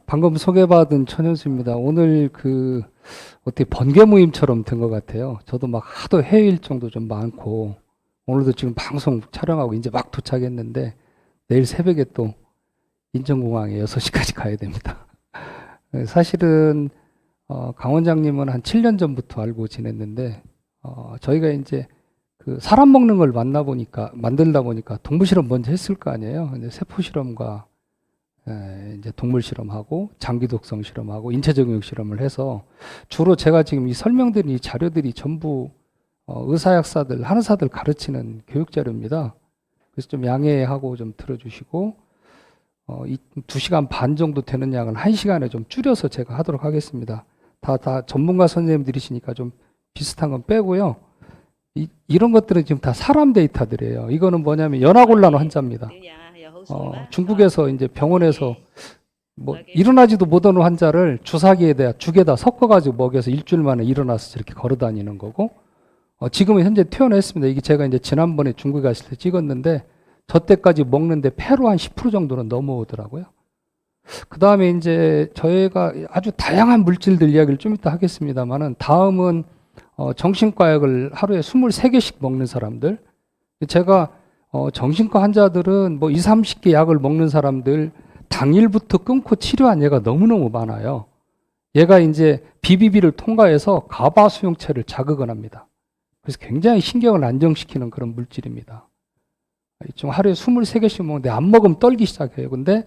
방금 소개받은 천현수입니다. 오늘 어떻게 번개 모임처럼 된 것 같아요. 저도 막 하도 해외 일정도 좀 많고, 오늘도 지금 방송 촬영하고 이제 막 도착했는데, 내일 새벽에 또 인천공항에 6시까지 가야 됩니다. 사실은, 강 원장님은 한 7년 전부터 알고 지냈는데, 저희가 이제 사람 먹는 걸 만들다 보니까 동물 실험 먼저 했을 거 아니에요. 근데 세포 실험과 이제 동물 실험하고 장기 독성 실험하고 인체 적용 실험을 해서 주로 제가 지금 이 설명드린 이 자료들이 전부 의사 약사들 한의사들 가르치는 교육 자료입니다. 그래서 좀 양해하고 좀 들어주시고 이 2시간 반 정도 되는 양을 1시간에 좀 줄여서 제가 하도록 하겠습니다. 다 전문가 선생님들이시니까 좀 비슷한 건 빼고요. 이런 것들은 지금 다 사람 데이터들이에요. 이거는 뭐냐면 연화곤란 환자입니다. 중국에서 이제 병원에서 뭐 일어나지도 못하는 환자를 주사기에다 죽에다 섞어가지고 먹여서 일주일 만에 일어나서 저렇게 걸어다니는 거고, 지금은 현재 퇴원했습니다. 이게 제가 이제 지난번에 중국에 갔을 때 찍었는데 저 때까지 먹는데 폐로 한 10% 정도는 넘어오더라고요. 그 다음에 이제 저희가 아주 다양한 물질들 이야기를 좀 이따 하겠습니다만은 다음은 정신과 약을 하루에 23개씩 먹는 사람들. 제가 정신과 환자들은 뭐 20, 30개 약을 먹는 사람들 당일부터 끊고 치료한 예가 너무너무 많아요. 얘가 이제 BBB를 통과해서 가바 수용체를 자극을 합니다. 그래서 굉장히 신경을 안정시키는 그런 물질입니다. 좀 하루에 23개씩 먹는데 안 먹으면 떨기 시작해요. 근데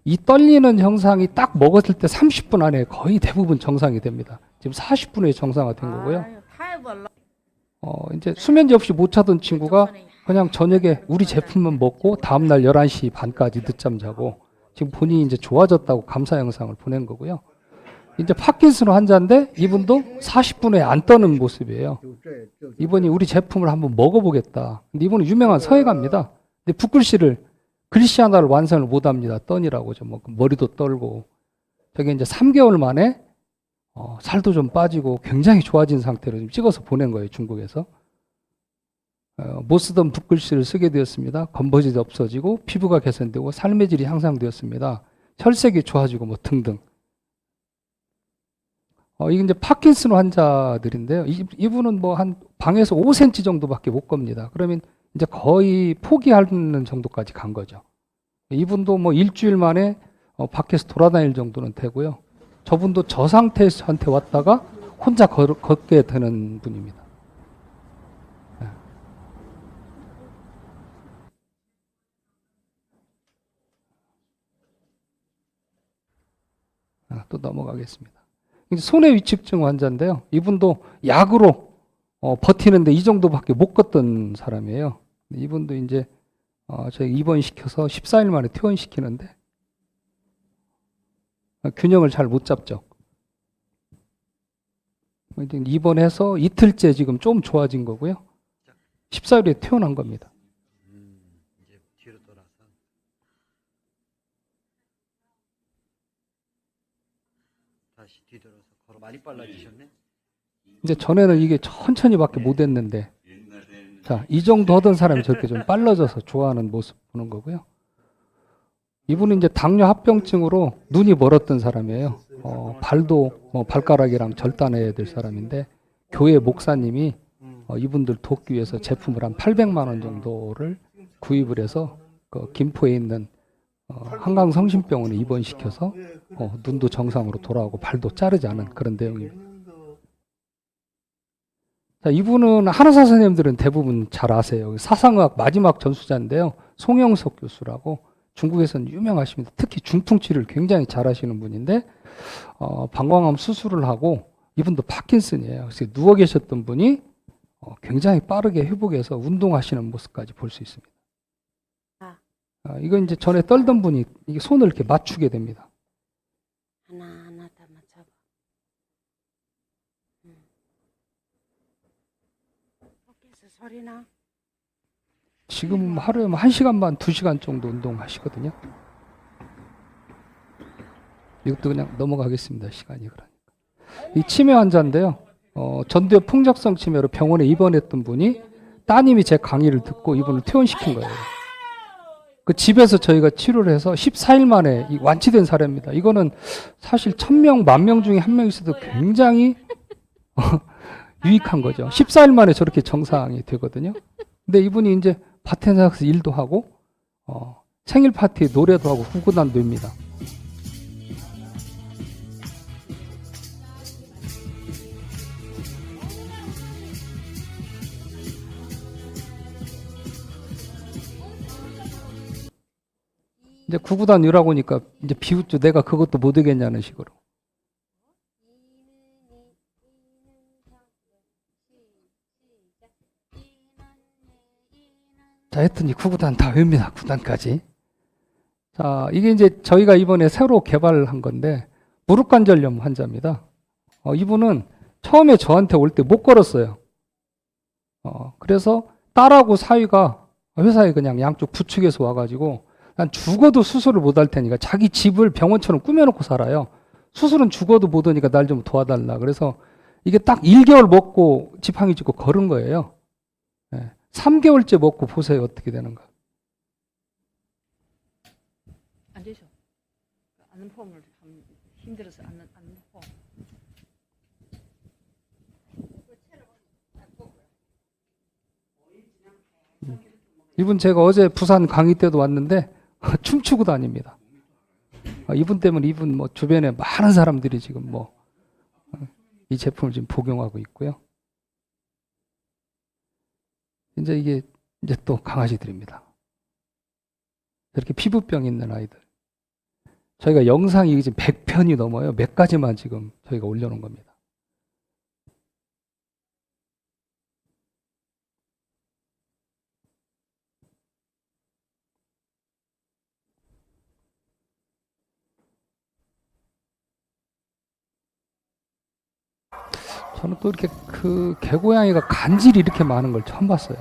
이 떨리는 현상이 딱 먹었을 때 30분 안에 거의 대부분 정상이 됩니다. 지금 40분에 정상화된 거고요. 이제 수면제 없이 못 자던 친구가 그냥 저녁에 우리 제품만 먹고 다음날 11시 반까지 늦잠 자고 지금 본인이 이제 좋아졌다고 감사 영상을 보낸 거고요. 이제 파킨슨 환자인데 이분도 40분에 안 떠는 모습이에요. 이분이 우리 제품을 한번 먹어보겠다. 근데 이분은 유명한 서예가입니다. 근데 붓글씨를 글씨 하나를 완성을 못 합니다. 떠니라고 뭐 머리도 떨고. 저게 이제 3개월 만에 살도 좀 빠지고 굉장히 좋아진 상태로 지금 찍어서 보낸 거예요, 중국에서. 못 쓰던 붓글씨를 쓰게 되었습니다. 검버짐이 없어지고 피부가 개선되고 삶의 질이 향상되었습니다. 혈색이 좋아지고 뭐 등등. 이게 이제 파킨슨 환자들인데요. 이분은 뭐 한 방에서 5cm 정도밖에 못 겁니다. 그러면 이제 거의 포기하는 정도까지 간 거죠. 이분도 뭐 일주일 만에 밖에서 돌아다닐 정도는 되고요. 저분도 저 상태에서 저한테 왔다가 혼자 걷게 되는 분입니다. 또 넘어가겠습니다. 손해 위축증 환자인데요. 이분도 약으로 버티는데 이 정도밖에 못 걷던 사람이에요. 이분도 이제 저희 입원시켜서 14일 만에 퇴원시키는데 균형을 잘 못 잡죠. 입원해서 이틀째 지금 좀 좋아진 거고요. 14일에 퇴원한 겁니다. 이제 뒤로 돌아서 다시 뒤돌아서 걸어 많이 빨라지셨네. 이제 전에는 이게 천천히밖에 못 했는데, 자, 이 정도 하던 사람이 저렇게 좀 빨라져서 좋아하는 모습 보는 거고요. 이분은 이제 당뇨 합병증으로 눈이 멀었던 사람이에요. 발도 발가락이랑 절단해야 될 사람인데 교회 목사님이 이분들 돕기 위해서 제품을 한 800만 원 정도를 구입을 해서 김포에 있는 한강성심병원에 입원시켜서 눈도 정상으로 돌아오고 발도 자르지 않은 그런 내용입니다. 자, 이분은 한의사 선생님들은 대부분 잘 아세요. 사상의학 마지막 전수자인데요. 송영석 교수라고 중국에서는 유명하십니다. 특히 중풍 치료를 굉장히 잘 하시는 분인데 방광암 수술을 하고 이분도 파킨슨이에요. 그래서 누워 계셨던 분이 굉장히 빠르게 회복해서 운동하시는 모습까지 볼 수 있습니다. 이건 이제 전에 떨던 분이 이게 손을 이렇게 맞추게 됩니다. 하나하나 다 맞춰봐. 어깨에서 소리나? 지금 하루에 1시간 반, 2시간 정도 운동하시거든요. 이것도 그냥 넘어가겠습니다. 시간이 그러니까. 이 치매 환자인데요. 전두엽 풍작성 치매로 병원에 입원했던 분이 따님이 제 강의를 듣고 이분을 퇴원시킨 거예요. 그 집에서 저희가 치료를 해서 14일 만에 이 완치된 사례입니다. 이거는 사실 1000명, 10,000명 중에 한 명 있어도 굉장히 유익한 거죠. 14일 만에 저렇게 정상이 되거든요. 근데 이분이 이제 밭에 나가서 일도 하고 생일 파티에 노래도 하고 후구단도 됩니다. 이제 구구단 일하고 오니까 이제 비웃죠. 내가 그것도 못 하겠냐는 식으로. 자, 하여튼 이 구구단 다 외웁니다. 구단까지. 자, 이게 이제 저희가 이번에 새로 개발한 건데 무릎관절염 환자입니다. 이분은 처음에 저한테 올 때 못 걸었어요. 그래서 딸하고 사위가 회사에 그냥 양쪽 부축해서 와가지고 난 죽어도 수술을 못 할 테니까 자기 집을 병원처럼 꾸며놓고 살아요. 수술은 죽어도 못 하니까 날 좀 도와달라. 그래서 이게 딱 1개월 먹고 지팡이 짚고 걸은 거예요. 3개월째 먹고 보세요. 어떻게 되는가. 앉으셔. 앉는 폼을 힘들어서 앉는 폼. 이분 제가 어제 부산 강의 때도 왔는데 춤추고 다닙니다. 이분 때문에 이분 뭐 주변에 많은 사람들이 지금 뭐 이 제품을 지금 복용하고 있고요. 이제 또 강아지들입니다. 이렇게 피부병 있는 아이들. 저희가 영상이 지금 100편이 넘어요. 몇 가지만 지금 저희가 올려놓은 겁니다. 저는 또 이렇게 그 개고양이가 간질이 이렇게 많은 걸 처음 봤어요.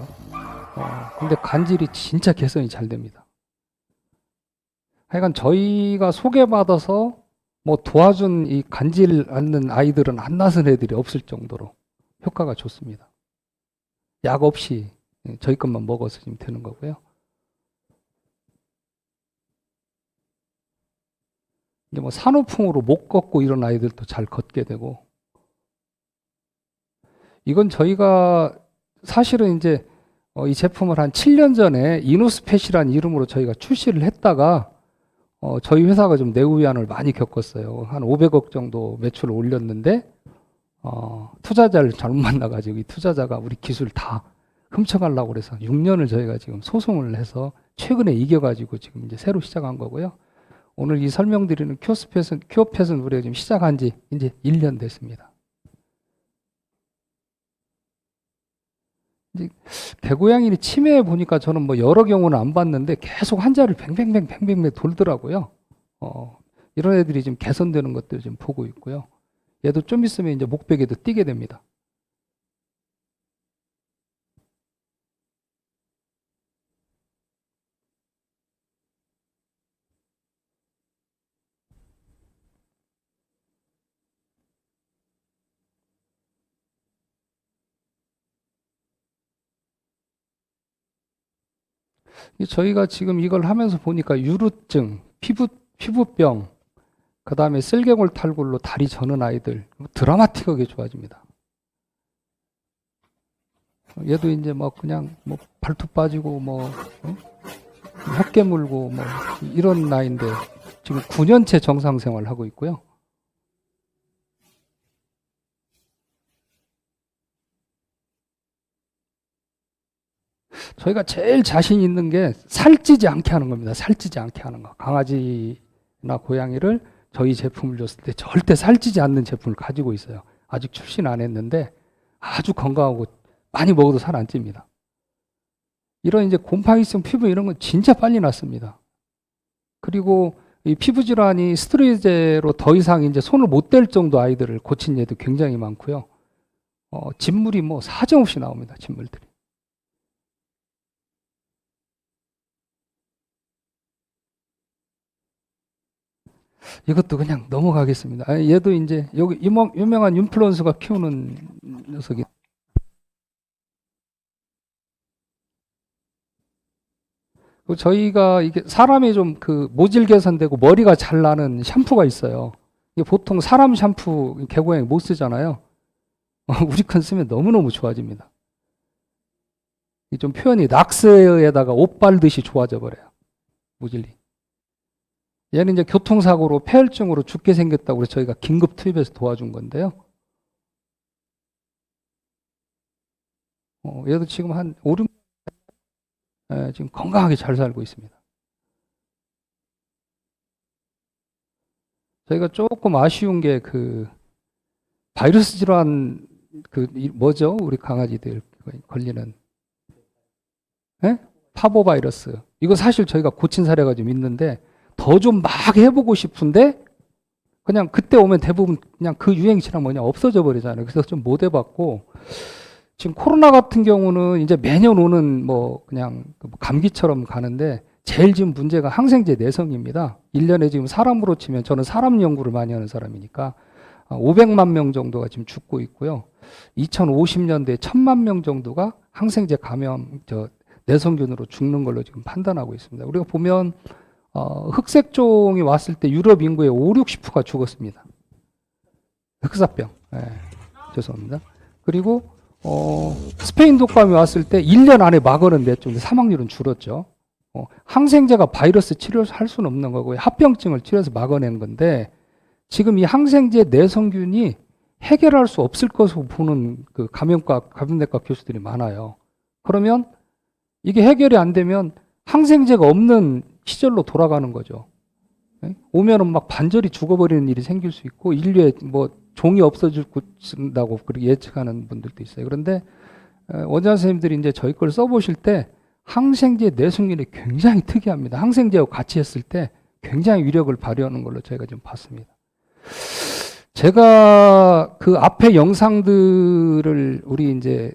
근데 간질이 진짜 개선이 잘 됩니다. 하여간 저희가 소개받아서 뭐 도와준 이 간질 앓는 아이들은 안 낳은 애들이 없을 정도로 효과가 좋습니다. 약 없이 저희 것만 먹어서 지금 되는 거고요. 이제 뭐 산후풍으로 못 걷고 이런 아이들도 잘 걷게 되고, 이건 저희가 사실은 이제 이 제품을 한 7년 전에 이노스펫이라는 이름으로 저희가 출시를 했다가 저희 회사가 좀 내후위안을 많이 겪었어요. 한 500억 정도 매출을 올렸는데 투자자를 잘못 만나가지고 이 투자자가 우리 기술 다 훔쳐가려고 그래서 6년을 저희가 지금 소송을 해서 최근에 이겨가지고 지금 이제 새로 시작한 거고요. 오늘 이 설명드리는 큐어펫은 우리가 지금 시작한 지 이제 1년 됐습니다. 이제 개고양이 치매에 보니까 저는 뭐 여러 경우는 안 봤는데 계속 환자를 뱅뱅뱅 돌더라고요. 이런 애들이 지금 개선되는 것들 지금 보고 있고요. 얘도 좀 있으면 이제 목베개도 뛰게 됩니다. 저희가 지금 이걸 하면서 보니까 유루증, 피부병, 그 다음에 쓸개골 탈골로 다리 저는 아이들 드라마틱하게 좋아집니다. 얘도 이제 뭐 그냥 뭐 발톱 빠지고 뭐 혀깨 물고 뭐 이런 나이인데 지금 9년째 정상 생활을 하고 있고요. 저희가 제일 자신 있는 게 살찌지 않게 하는 겁니다. 살찌지 않게 하는 거. 강아지나 고양이를 저희 제품을 줬을 때 절대 살찌지 않는 제품을 가지고 있어요. 아직 출시는 안 했는데 아주 건강하고 많이 먹어도 살 안 찝니다. 이런 이제 곰팡이성 피부 이런 건 진짜 빨리 낫습니다. 그리고 이 피부 질환이 스테로이드로 더 이상 이제 손을 못 댈 정도 아이들을 고친 예도 굉장히 많고요. 진물이 뭐 사정없이 나옵니다. 진물들이. 이것도 그냥 넘어가겠습니다. 얘도 이제 여기 유명한 인플루언서가 키우는 녀석이. 그리고 저희가 이게 사람이 좀 그 모질 개선되고 머리가 잘 나는 샴푸가 있어요. 이게 보통 사람 샴푸 개고양이 못 쓰잖아요. 우리 건 쓰면 너무너무 좋아집니다. 이 좀 표현이 락스에다가 옷 발듯이 좋아져 버려요. 모질리. 얘는 이제 교통사고로 폐혈증으로 죽게 생겼다고 그래서 저희가 긴급 투입해서 도와준 건데요. 얘도 지금 한 5, 6년 지금 건강하게 잘 살고 있습니다. 저희가 조금 아쉬운 게 그 바이러스 질환 뭐죠? 우리 강아지들 걸리는 파보 바이러스. 이거 사실 저희가 고친 사례가 좀 있는데 더 좀 막 해보고 싶은데 그냥 그때 오면 대부분 그냥 그 유행치랑 뭐냐 없어져 버리잖아요. 그래서 좀 못 해봤고 지금 코로나 같은 경우는 이제 매년 오는 뭐 그냥 감기처럼 가는데 제일 지금 문제가 항생제 내성입니다. 1년에 지금 사람으로 치면 저는 사람 연구를 많이 하는 사람이니까 500만 명 정도가 지금 죽고 있고요. 2050년대에 1000만 명 정도가 항생제 감염 내성균으로 죽는 걸로 지금 판단하고 있습니다. 우리가 보면 흑색종이 왔을 때 유럽 인구의 5, 60%가 죽었습니다. 흑사병. 죄송합니다. 그리고 스페인 독감이 왔을 때 1년 안에 막았는데 좀 사망률은 줄었죠. 항생제가 바이러스 치료할 수는 없는 거고요. 합병증을 치료해서 막아낸 건데 지금 이 항생제 내성균이 해결할 수 없을 것으로 보는 그 감염내과 교수들이 많아요. 그러면 이게 해결이 안 되면 항생제가 없는 시절로 돌아가는 거죠. 오면은 막 반절이 죽어버리는 일이 생길 수 있고 인류에 뭐 종이 없어진다고 그렇게 예측하는 분들도 있어요. 그런데 원장 선생님들이 이제 저희 걸 써보실 때 항생제 내성균이 굉장히 특이합니다. 항생제하고 같이 했을 때 굉장히 위력을 발휘하는 걸로 저희가 좀 봤습니다. 제가 그 앞에 영상들을 우리 이제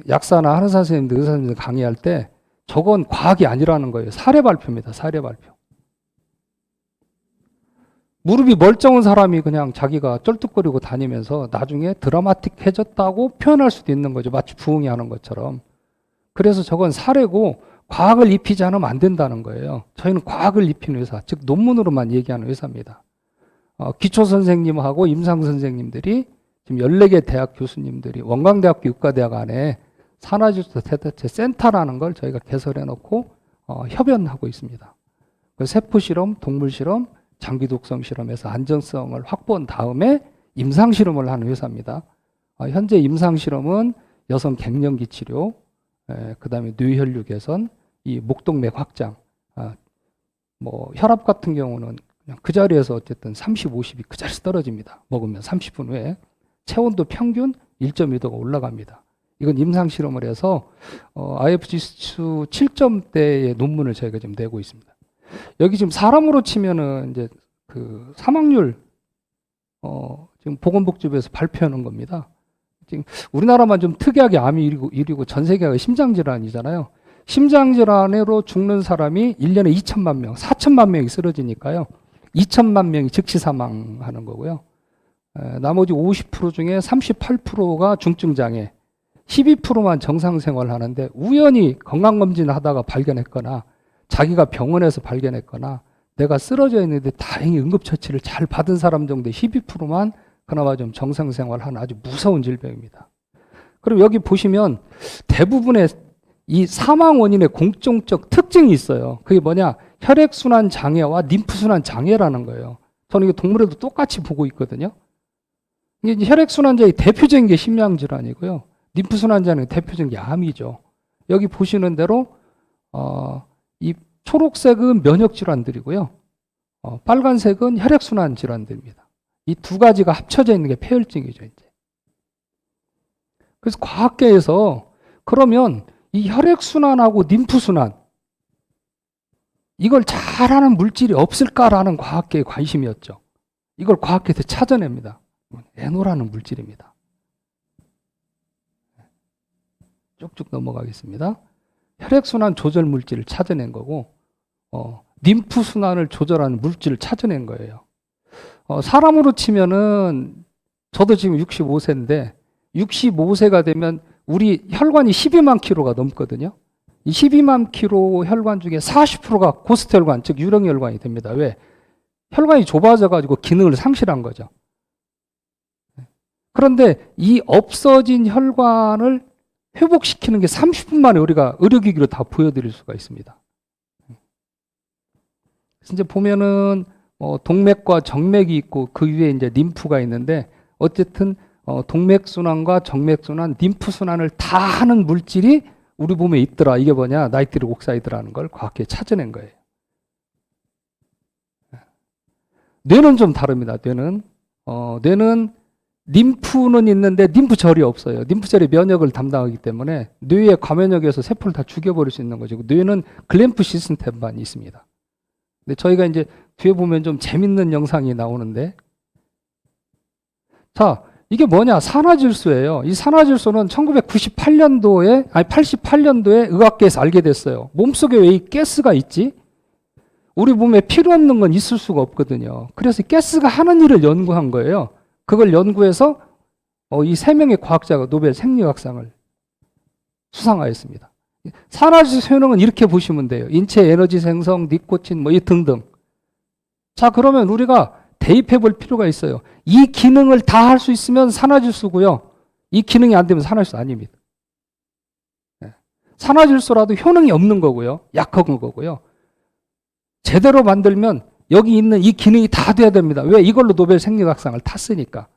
약사나 한의사 선생님들, 의사 선생님들 강의할 때 저건 과학이 아니라는 거예요. 사례 발표입니다. 사례 발표. 무릎이 멀쩡한 사람이 그냥 자기가 쩔뚝거리고 다니면서 나중에 드라마틱해졌다고 표현할 수도 있는 거죠. 마치 부흥이 하는 것처럼. 그래서 저건 사례고 과학을 입히지 않으면 안 된다는 거예요. 저희는 과학을 입히는 회사, 즉 논문으로만 얘기하는 회사입니다. 기초 선생님하고 임상 선생님들이 지금 14개 대학 교수님들이 원광대학교 의과대학 안에 산화질소 대대체 센터라는 걸 저희가 개설해 놓고 협연하고 있습니다. 세포 실험, 동물 실험, 장기 독성 실험에서 안전성을 확보한 다음에 임상 실험을 하는 회사입니다. 현재 임상 실험은 여성 갱년기 치료, 그다음에 뇌혈류 개선, 이 목동맥 확장, 뭐 혈압 같은 경우는 그냥 그 자리에서 어쨌든 30, 50이 그 자리에서 떨어집니다. 먹으면 30분 후에 체온도 평균 1.2도가 올라갑니다. 이건 임상 실험을 해서 IFG수 7점대의 논문을 저희가 지금 내고 있습니다. 여기 지금 사람으로 치면은 이제 그 사망률 지금 보건복지부에서 발표하는 겁니다. 지금 우리나라만 좀 특이하게 암이 1위고 전 세계가 심장질환이잖아요. 심장질환으로 죽는 사람이 1년에 2천만 명, 4천만 명이 쓰러지니까요. 2천만 명이 즉시 사망하는 거고요. 나머지 50% 중에 38%가 중증장애, 12%만 정상생활 하는데 우연히 건강검진을 하다가 발견했거나 자기가 병원에서 발견했거나 내가 쓰러져 있는데 다행히 응급처치를 잘 받은 사람 정도의 12%만 그나마 좀 정상생활 하는 아주 무서운 질병입니다. 그럼 여기 보시면 대부분의 이 사망 원인의 공통적 특징이 있어요. 그게 뭐냐? 혈액순환 장애와 림프순환 장애라는 거예요. 저는 이거 동물에도 똑같이 보고 있거든요. 이게 혈액순환 장애 대표적인 게 심장질환이고요. 림프순환 장애 대표적인 게 암이죠. 여기 보시는 대로 이 초록색은 면역질환들이고요. 빨간색은 혈액순환 질환들입니다. 이 두 가지가 합쳐져 있는 게 폐혈증이죠, 이제. 그래서 과학계에서 그러면 이 혈액순환하고 림프순환 이걸 잘하는 물질이 없을까라는 과학계의 관심이었죠. 이걸 과학계에서 찾아냅니다. 에노라는 물질입니다. 쭉쭉 넘어가겠습니다. 혈액순환 조절 물질을 찾아낸 거고 림프순환을 조절하는 물질을 찾아낸 거예요. 사람으로 치면은 저도 지금 65세인데 65세가 되면 우리 혈관이 12만 킬로가 넘거든요. 이 12만 킬로 혈관 중에 40%가 고스트 혈관, 즉 유령 혈관이 됩니다. 왜? 혈관이 좁아져 가지고 기능을 상실한 거죠. 그런데 이 없어진 혈관을 회복시키는 게 30분 만에 우리가 의료기기로 다 보여드릴 수가 있습니다. 이제 보면은 동맥과 정맥이 있고 그 위에 이제 림프가 있는데 어쨌든 동맥순환과 정맥순환, 림프순환을 다 하는 물질이 우리 몸에 있더라. 이게 뭐냐? 나이트릭 옥사이드라는 걸 과학계 찾아낸 거예요. 뇌는 좀 다릅니다. 뇌는 림프는 있는데 림프절이 없어요. 림프절이 면역을 담당하기 때문에 뇌의 과면역에서 세포를 다 죽여버릴 수 있는 거죠. 뇌는 글램프 시스템만 있습니다. 근데 저희가 이제 뒤에 보면 좀 재밌는 영상이 나오는데, 자, 이게 뭐냐? 산화질소예요. 이 산화질소는 88년도에 의학계에서 알게 됐어요. 몸속에 왜 이 가스가 있지? 우리 몸에 필요 없는 건 있을 수가 없거든요. 그래서 가스가 하는 일을 연구한 거예요. 그걸 연구해서 이 3명의 과학자가 노벨 생리학상을 수상하였습니다. 산화질소 효능은 이렇게 보시면 돼요. 인체 에너지 생성, 니코틴 이 등등. 자, 그러면 우리가 대입해 볼 필요가 있어요. 이 기능을 다 할 수 있으면 산화질소고요. 이 기능이 안 되면 산화질소 아닙니다. 산화질소라도 효능이 없는 거고요. 약한 거고요. 제대로 만들면 여기 있는 이 기능이 다 돼야 됩니다. 왜? 이걸로 노벨 생리학상을 탔으니까.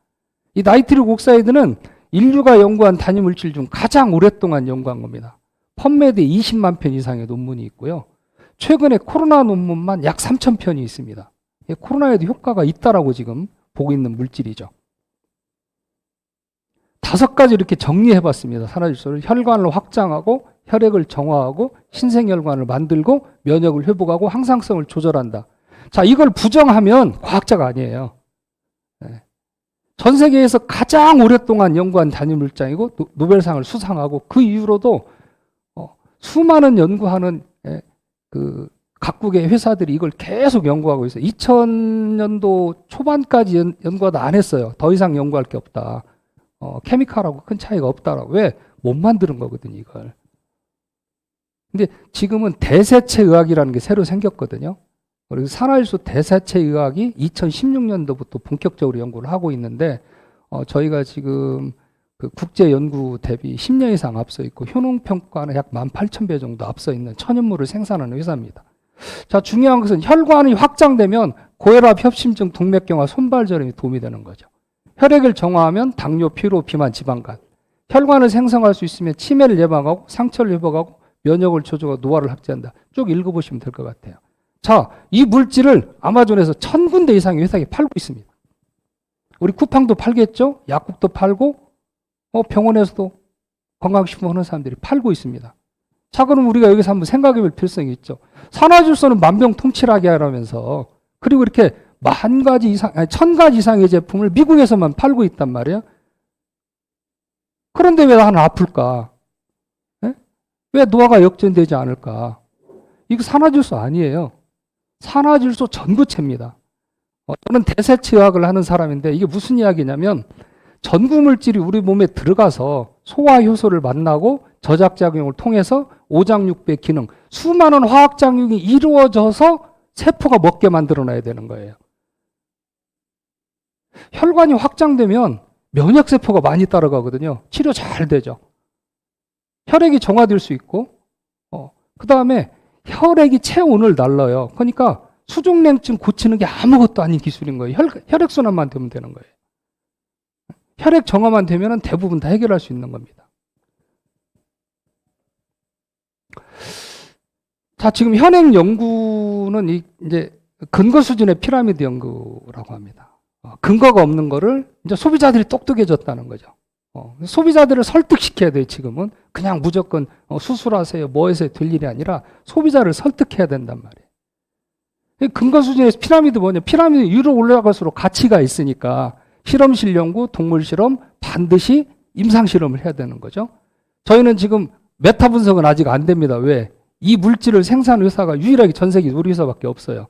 이 나이트릭 옥사이드는 인류가 연구한 단위물질 중 가장 오랫동안 연구한 겁니다. 펀메드에 20만 편 이상의 논문이 있고요. 최근에 코로나 논문만 약 3,000편이 있습니다. 코로나에도 효과가 있다라고 지금 보고 있는 물질이죠. 5가지 이렇게 정리해봤습니다. 산화질소를 혈관을 확장하고 혈액을 정화하고 신생혈관을 만들고 면역을 회복하고 항상성을 조절한다. 자, 이걸 부정하면 과학자가 아니에요. 전 세계에서 가장 오랫동안 연구한 단위물질이고 노벨상을 수상하고 그 이후로도 수많은 연구하는 그 각국의 회사들이 이걸 계속 연구하고 있어요. 2000년도 초반까지 연구하다 안 했어요. 더 이상 연구할 게 없다. 케미칼하고 큰 차이가 없다라고. 왜? 못 만드는 거거든요, 이걸. 근데 지금은 대세체 의학이라는 게 새로 생겼거든요. 그래서 산화질소 대세체 의학이 2016년도부터 본격적으로 연구를 하고 있는데, 저희가 지금 그 국제 연구 대비 10년 이상 앞서 있고 효능평가는 약 18,000배 정도 앞서 있는 천연물을 생산하는 회사입니다. 자, 중요한 것은 혈관이 확장되면 고혈압, 협심증, 동맥경화, 손발저림이 도움이 되는 거죠. 혈액을 정화하면 당뇨, 피로, 비만, 지방간. 혈관을 생성할 수 있으면 치매를 예방하고 상처를 회복하고 면역을 조절하고 노화를 확대한다. 쭉 읽어보시면 될 것 같아요. 자, 이 물질을 아마존에서 1000군데 이상의 회사에 팔고 있습니다. 우리 쿠팡도 팔겠죠? 약국도 팔고 병원에서도 건강식품 하는 사람들이 팔고 있습니다. 자, 그럼 우리가 여기서 한번 생각해 볼 필요성이 있죠. 산화질소는 만병통치하게 하라면서 그리고 이렇게 10,000가지 이상의 제품을 미국에서만 팔고 있단 말이에요. 그런데 왜 나는 아플까? 왜 노화가 역전되지 않을까? 이거 산화질소 아니에요. 산화질소 전구체입니다. 저는 대세체 의학을 하는 사람인데 이게 무슨 이야기냐면 전구물질이 우리 몸에 들어가서 소화 효소를 만나고 저작작용을 통해서 오장육부의 기능, 수많은 화학작용이 이루어져서 세포가 먹게 만들어놔야 되는 거예요. 혈관이 확장되면 면역세포가 많이 따라가거든요. 치료 잘 되죠. 혈액이 정화될 수 있고 그 다음에 혈액이 체온을 날라요. 그러니까 수족냉증 고치는 게 아무것도 아닌 기술인 거예요. 혈액순환만 되면 되는 거예요. 혈액 정화만 되면 대부분 다 해결할 수 있는 겁니다. 자, 지금 현행 연구는 이제 근거 수준의 피라미드 연구라고 합니다. 근거가 없는 거를 이제 소비자들이 똑똑해졌다는 거죠. 소비자들을 설득시켜야 돼요, 지금은. 그냥 무조건 수술하세요, 뭐 해서 될 일이 아니라 소비자를 설득해야 된단 말이에요. 근거 수준의 피라미드 뭐냐? 피라미드 위로 올라갈수록 가치가 있으니까 실험실 연구, 동물 실험, 반드시 임상 실험을 해야 되는 거죠. 저희는 지금 메타 분석은 아직 안 됩니다. 왜? 이 물질을 생산하는 회사가 유일하게 전 세계 우리 회사밖에 없어요.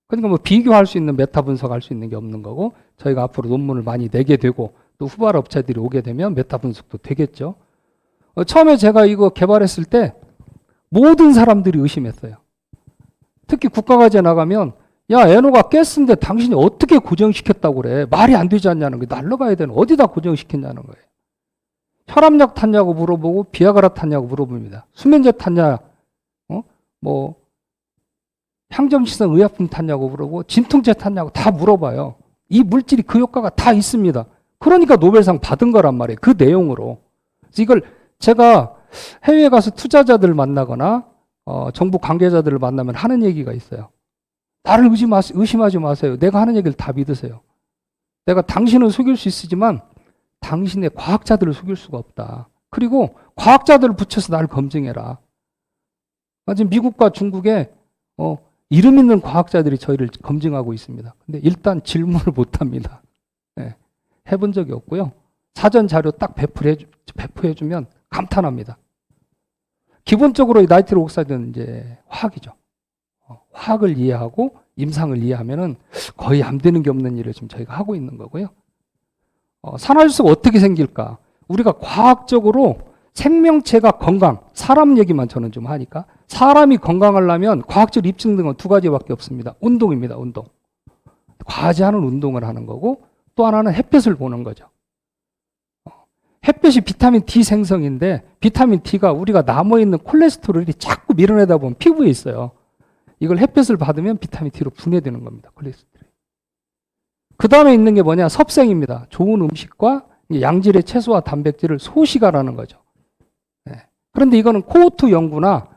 그러니까 뭐 비교할 수 있는 메타 분석할 수 있는 게 없는 거고 저희가 앞으로 논문을 많이 내게 되고 또 후발 업체들이 오게 되면 메타 분석도 되겠죠. 처음에 제가 이거 개발했을 때 모든 사람들이 의심했어요. 특히 국가과제 나가면 야, 에노가 가스인데 당신이 어떻게 고정시켰다고 그래? 말이 안 되지 않냐는 거예요. 날라가야 되는 어디다 고정시켰냐는 거예요. 혈압약 탔냐고 물어보고 비아그라 탔냐고 물어봅니다. 수면제 탔냐? 뭐 향정신성 의약품 탔냐고 물어보고 진통제 탔냐고 다 물어봐요. 이 물질이 그 효과가 다 있습니다. 그러니까 노벨상 받은 거란 말이에요. 그 내용으로. 그래서 이걸 제가 해외에 가서 투자자들 만나거나 정부 관계자들을 만나면 하는 얘기가 있어요. 나를 의심하지 마세요. 내가 하는 얘기를 다 믿으세요. 내가 당신은 속일 수 있지만 당신의 과학자들을 속일 수가 없다. 그리고 과학자들을 붙여서 나를 검증해라. 지금 미국과 중국에 이름 있는 과학자들이 저희를 검증하고 있습니다. 근데 일단 질문을 못 합니다. 네, 해본 적이 없고요. 사전 자료 딱 배포해주면 감탄합니다. 기본적으로 이 나이트릴 옥사이드는 이제 화학이죠. 화학을 이해하고 임상을 이해하면은 거의 안 되는 게 없는 일을 지금 저희가 하고 있는 거고요. 산화질소가 어떻게 생길까? 우리가 과학적으로 생명체가 건강, 사람 얘기만 저는 좀 하니까 사람이 건강하려면 과학적으로 입증된 건 두 가지밖에 없습니다. 운동입니다. 운동. 과하지 않은 운동을 하는 거고 또 하나는 햇볕을 보는 거죠. 햇볕이 비타민 D 생성인데 비타민 D가 우리가 남아있는 콜레스테롤이 자꾸 밀어내다 보면 피부에 있어요. 이걸 햇볕을 받으면 비타민 D로 분해되는 겁니다. 콜레스테롤이. 그 다음에 있는 게 뭐냐? 섭생입니다. 좋은 음식과 양질의 채소와 단백질을 소식하라는 거죠. 네. 그런데 이거는 코호트 연구나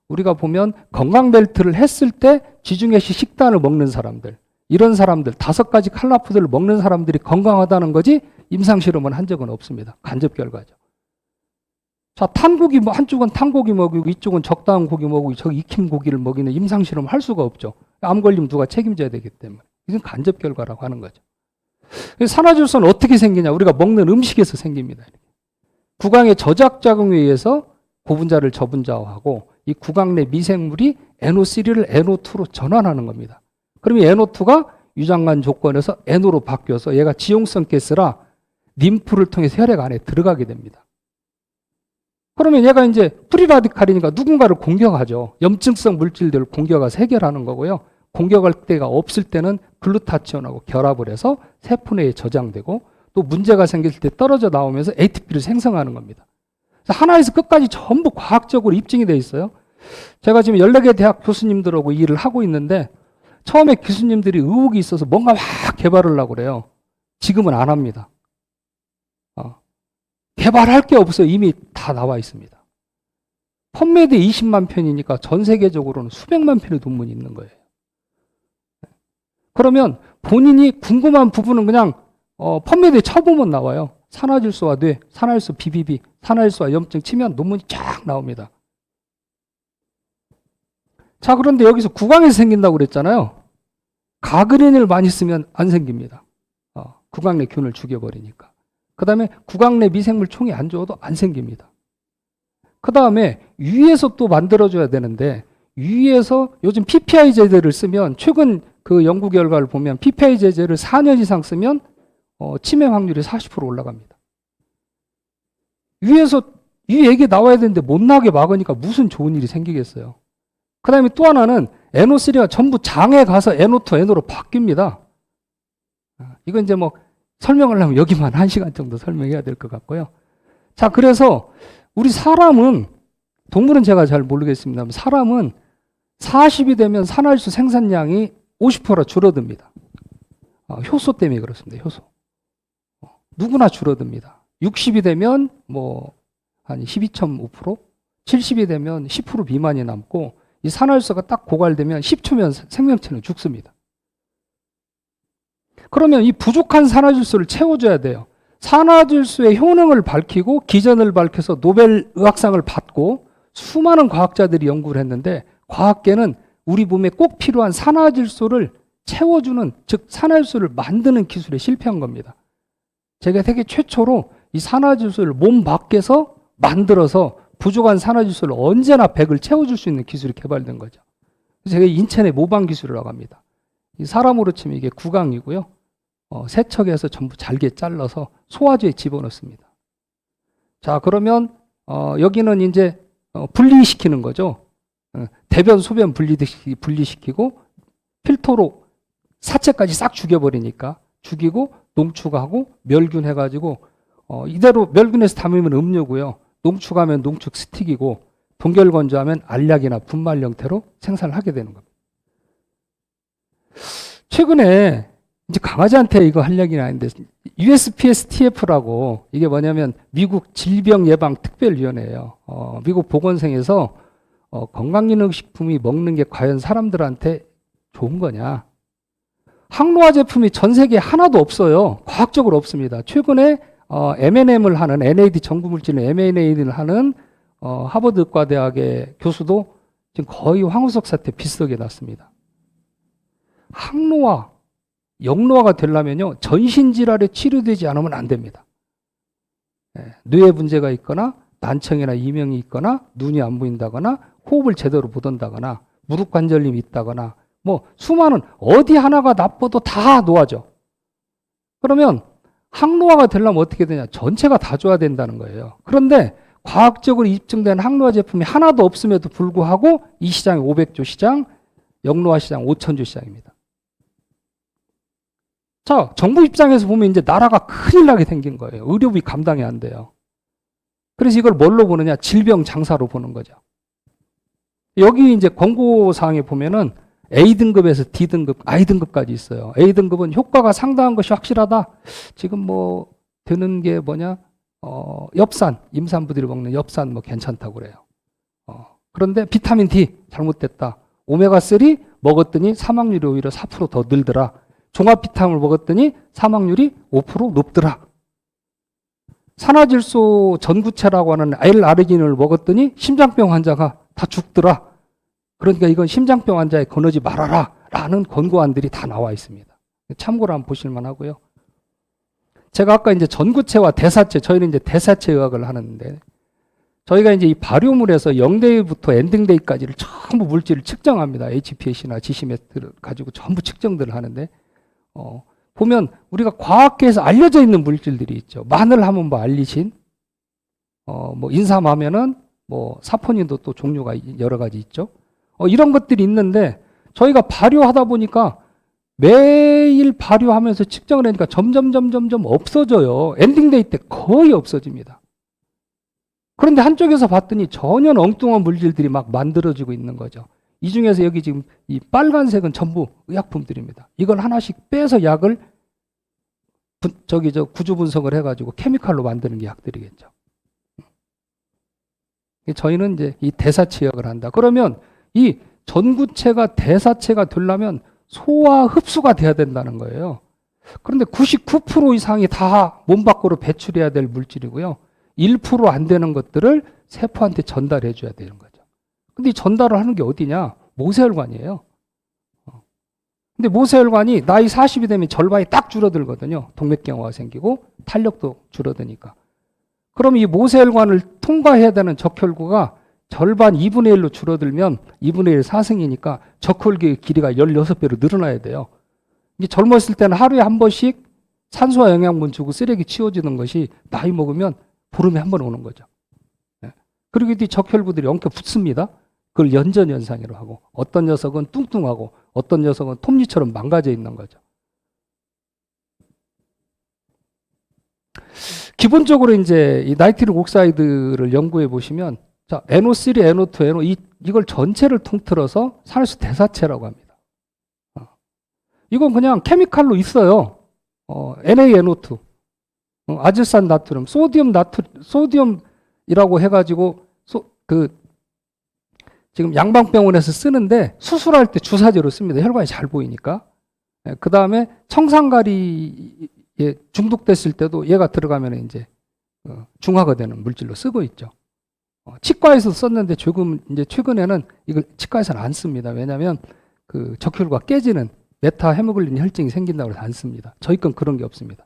우리가 보면 건강벨트를 했을 때 지중해식 식단을 먹는 사람들, 이런 사람들 5가지 칼라푸드를 먹는 사람들이 건강하다는 거지 임상실험은 한 적은 없습니다. 간접 결과죠. 자, 탄고기, 한쪽은 탄고기 먹이고 이쪽은 적당한 고기 먹이고 저기 익힌 고기를 먹이는 임상실험 할 수가 없죠. 암 걸리면 누가 책임져야 되기 때문에. 이건 간접 결과라고 하는 거죠. 산화질소는 어떻게 생기냐? 우리가 먹는 음식에서 생깁니다. 구강의 저작작용에 의해서 고분자를 저분자화하고 이 구강 내 미생물이 NO3를 NO2로 전환하는 겁니다. 그럼 이 NO2가 유장관 조건에서 NO로 바뀌어서 얘가 지용성 가스라 림프를 통해서 혈액 안에 들어가게 됩니다. 그러면 얘가 이제 프리라디칼이니까 누군가를 공격하죠. 염증성 물질들을 공격해서 해결하는 거고요. 공격할 때가 없을 때는 글루타치온하고 결합을 해서 세포 내에 저장되고 또 문제가 생길 때 떨어져 나오면서 ATP를 생성하는 겁니다. 하나에서 끝까지 전부 과학적으로 입증이 돼 있어요. 제가 지금 14개 대학 교수님들하고 일을 하고 있는데 처음에 교수님들이 의혹이 있어서 뭔가 막 개발을 하려고 그래요. 지금은 안 합니다. 개발할 게 없어요. 이미 다 나와 있습니다. 펀메드 20만 편이니까 전 세계적으로는 수백만 편의 논문이 있는 거예요. 그러면 본인이 궁금한 부분은 그냥 펀메드에 쳐보면 나와요. 산화질소와 뇌, 산화질소 BBB, 산화질소와 염증 치면 논문이 쫙 나옵니다. 자, 그런데 여기서 구강에서 생긴다고 그랬잖아요. 가그린을 많이 쓰면 안 생깁니다. 구강 내 균을 죽여버리니까. 그 다음에 구강 내 미생물 총이 안 좋아도 안 생깁니다. 그 다음에 위에서 또 만들어줘야 되는데 위에서 요즘 PPI 제제를 쓰면 최근 그 연구 결과를 보면 PPI 제제를 4년 이상 쓰면 치매 확률이 40% 올라갑니다. 위에서 이 얘기 나와야 되는데 못 나게 막으니까 무슨 좋은 일이 생기겠어요. 그 다음에 또 하나는 NO3가 전부 장에 가서 NO2, NO로 바뀝니다. 이건 이제 뭐 설명을 하면 여기만 1시간 정도 설명해야 될 것 같고요. 자, 그래서 우리 사람은, 동물은 제가 잘 모르겠습니다만 사람은 40이 되면 산화질소 생산량이 50% 줄어듭니다. 효소 때문에 그렇습니다. 효소. 누구나 줄어듭니다. 60이 되면 뭐 한 12.5%, 70이 되면 10% 미만이 남고 이 산화질소가 딱 고갈되면 10초면 생명체는 죽습니다. 그러면 이 부족한 산화질소를 채워줘야 돼요. 산화질소의 효능을 밝히고 기전을 밝혀서 노벨 의학상을 받고 수많은 과학자들이 연구를 했는데 과학계는 우리 몸에 꼭 필요한 산화질소를 채워주는, 즉 산화질소를 만드는 기술에 실패한 겁니다. 제가 세계 최초로 이 산화질소를 몸 밖에서 만들어서 부족한 산화질소를 언제나 100을 채워줄 수 있는 기술이 개발된 거죠. 그래서 제가 인체내 모방 기술이라고 합니다. 이 사람으로 치면 이게 구강이고요. 세척해서 전부 잘게 잘라서 소화제에 집어넣습니다. 자, 그러면 여기는 이제 분리시키는 거죠. 대변, 소변 분리시키고 필터로 사체까지 싹 죽여버리니까 죽이고 농축하고 멸균 해가지고 이대로 멸균해서 담으면 음료고요. 농축하면 농축 스틱이고 동결건조하면 알약이나 분말 형태로 생산을 하게 되는 겁니다. 최근에 이제 강아지한테 이거 할 얘기는 아닌데 USPSTF라고 이게 뭐냐면 미국 질병예방특별위원회예요. 미국 보건성에서 건강기능식품이 먹는 게 과연 사람들한테 좋은 거냐. 항노화 제품이 전 세계에 하나도 없어요. 과학적으로 없습니다. 최근에 M&M을 하는 NAD 전구물질은 M&A를 하는 하버드 의과대학의 교수도 지금 거의 황우석 사태 비슷하게 났습니다. 항노화, 역노화가 되려면요 전신질환에 치료되지 않으면 안 됩니다. 뇌에 문제가 있거나 난청이나 이명이 있거나 눈이 안 보인다거나 호흡을 제대로 못 한다거나 무릎 관절염이 있다거나 뭐 수많은 어디 하나가 나빠도 다 노화죠. 그러면 항노화가 되려면 어떻게 되냐? 전체가 다 좋아야 된다는 거예요. 그런데 과학적으로 입증된 항노화 제품이 하나도 없음에도 불구하고 이 시장이 500조 시장, 역노화 시장 5천조 시장입니다. 자, 정부 입장에서 보면 이제 나라가 큰일 나게 생긴 거예요. 의료비 감당이 안 돼요. 그래서 이걸 뭘로 보느냐? 질병 장사로 보는 거죠. 여기 이제 권고사항에 보면은 A등급에서 D등급, I등급까지 있어요. A등급은 효과가 상당한 것이 확실하다. 지금 뭐 드는 게 뭐냐? 엽산, 임산부들이 먹는 엽산 뭐 괜찮다고 그래요. 그런데 비타민 D 잘못됐다. 오메가3 먹었더니 사망률이 오히려 4% 더 늘더라. 종합 비타민을 먹었더니 사망률이 5% 높더라. 산화질소 전구체라고 하는 L아르기닌을 먹었더니 심장병 환자가 다 죽더라. 그러니까 이건 심장병 환자에 권하지 말아라 라는 권고안들이 다 나와 있습니다. 참고로 한번 보실만 하고요. 제가 아까 이제 전구체와 대사체, 저희는 이제 대사체 의학을 하는데 저희가 이제 이 발효물에서 0대부터 엔딩데이까지를 전부 물질을 측정합니다. HPLC나 GCMS를 가지고 전부 측정들을 하는데 보면 우리가 과학계에서 알려져 있는 물질들이 있죠. 마늘 하면 뭐 알리신, 뭐 인삼 하면은 뭐 사포닌도 또 종류가 여러 가지 있죠. 이런 것들이 있는데 저희가 발효하다 보니까 매일 발효하면서 측정을 하니까 점점 없어져요. 엔딩데이 때 거의 없어집니다. 그런데 한쪽에서 봤더니 전혀 엉뚱한 물질들이 막 만들어지고 있는 거죠. 이 중에서 여기 지금 이 빨간색은 전부 의약품들입니다. 이걸 하나씩 빼서 약을 구조 분석을 해가지고 케미칼로 만드는 게 약들이겠죠. 저희는 이제 이 대사체 약을 한다. 그러면 이 전구체가 대사체가 되려면 소화 흡수가 돼야 된다는 거예요. 그런데 99% 이상이 다 몸 밖으로 배출해야 될 물질이고요. 1% 안 되는 것들을 세포한테 전달해 줘야 되는 거죠. 근데 이 전달을 하는 게 어디냐? 모세혈관이에요. 근데 모세혈관이 나이 40이 되면 절반이 딱 줄어들거든요. 동맥경화가 생기고 탄력도 줄어드니까. 그럼 이 모세혈관을 통과해야 되는 적혈구가 절반 2분의 1로 줄어들면 2분의 1 4승이니까 적혈구의 길이가 16배로 늘어나야 돼요. 이게 젊었을 때는 하루에 한 번씩 산소와 영양분 주고 쓰레기 치워주는 것이 나이 먹으면 보름에 한 번 오는 거죠. 그리고 이 적혈구들이 엉켜 붙습니다. 그걸 연전연상이라고 하고 어떤 녀석은 뚱뚱하고 어떤 녀석은 톱니처럼 망가져 있는 거죠. 기본적으로 이제 이 나이트릭 옥사이드를 연구해 보시면 자, NO3, NO2, NO 이걸 전체를 통틀어서 산화수 대사체라고 합니다. 이건 그냥 케미칼로 있어요. NaNO2, 아질산 나트륨, 소디움이라고 해가지고 지금 양방병원에서 쓰는데 수술할 때 주사제로 씁니다. 혈관이 잘 보이니까. 그 다음에 청산가리에 중독됐을 때도 얘가 들어가면 이제 중화가 되는 물질로 쓰고 있죠. 치과에서 썼는데 조금 이제 최근에는 이걸 치과에서는 안 씁니다. 왜냐하면 그 적혈구가 깨지는 메타 헤모글린 혈증이 생긴다고 해서 안 씁니다. 저희 건 그런 게 없습니다.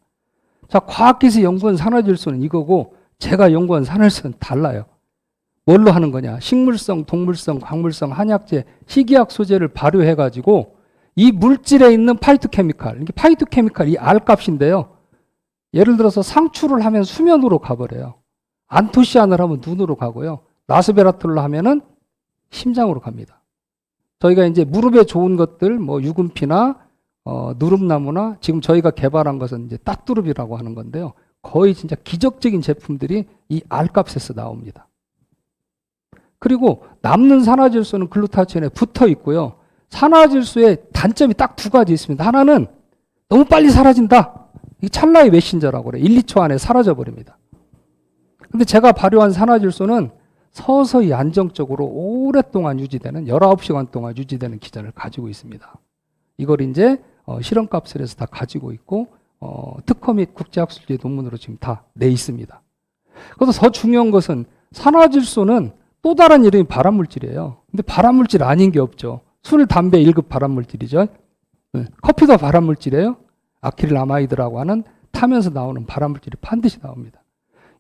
자, 과학기술 연구원 산화질소는 이거고 제가 연구한 산화질소는 달라요. 뭘로 하는 거냐? 식물성, 동물성, 광물성, 한약재, 희귀약 소재를 발효해가지고 이 물질에 있는 파이토케미칼, 이게 파이토케미칼 이 R값인데요. 예를 들어서 상추를 하면 수면으로 가버려요. 안토시안을 하면 눈으로 가고요. 라스베라톨로 하면은 심장으로 갑니다. 저희가 이제 무릎에 좋은 것들, 뭐 유근피나 누릅나무나 지금 저희가 개발한 것은 이제 따뚜릅이라고 하는 건데요. 거의 진짜 기적적인 제품들이 이 R값에서 나옵니다. 그리고 남는 산화질소는 글루타치온에 붙어 있고요. 산화질소의 단점이 딱 두 가지 있습니다. 하나는 너무 빨리 사라진다. 이 찰나의 메신저라고 그래요. 1, 2초 안에 사라져 버립니다. 근데 제가 발효한 산화질소는 서서히 안정적으로 오랫동안 유지되는 19시간 동안 유지되는 기전을 가지고 있습니다. 이걸 이제 실험값을 해서 다 가지고 있고 특허 및 국제학술지 논문으로 지금 다 내 있습니다. 그래서 더 중요한 것은 산화질소는 또 다른 이름이 발암물질이에요. 근데 발암물질 아닌 게 없죠. 술, 담배 1급 발암물질이죠. 커피도 발암물질이에요. 아크릴아마이드라고 하는 타면서 나오는 발암물질이 반드시 나옵니다.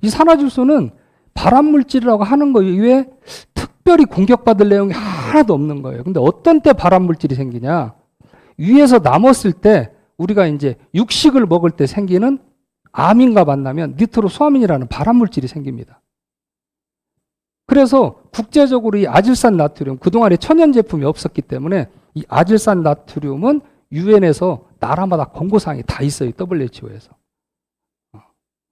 이 산화질소는 발암물질이라고 하는 거 이외에 특별히 공격받을 내용이 하나도 없는 거예요. 근데 어떤 때 발암물질이 생기냐? 위에서 남았을 때 우리가 이제 육식을 먹을 때 생기는 아민과 만나면 니트로수아민이라는 발암물질이 생깁니다. 그래서 국제적으로 이 아질산 나트륨, 그동안에 천연 제품이 없었기 때문에 이 아질산 나트륨은 유엔에서 나라마다 권고사항이 다 있어요. WHO에서.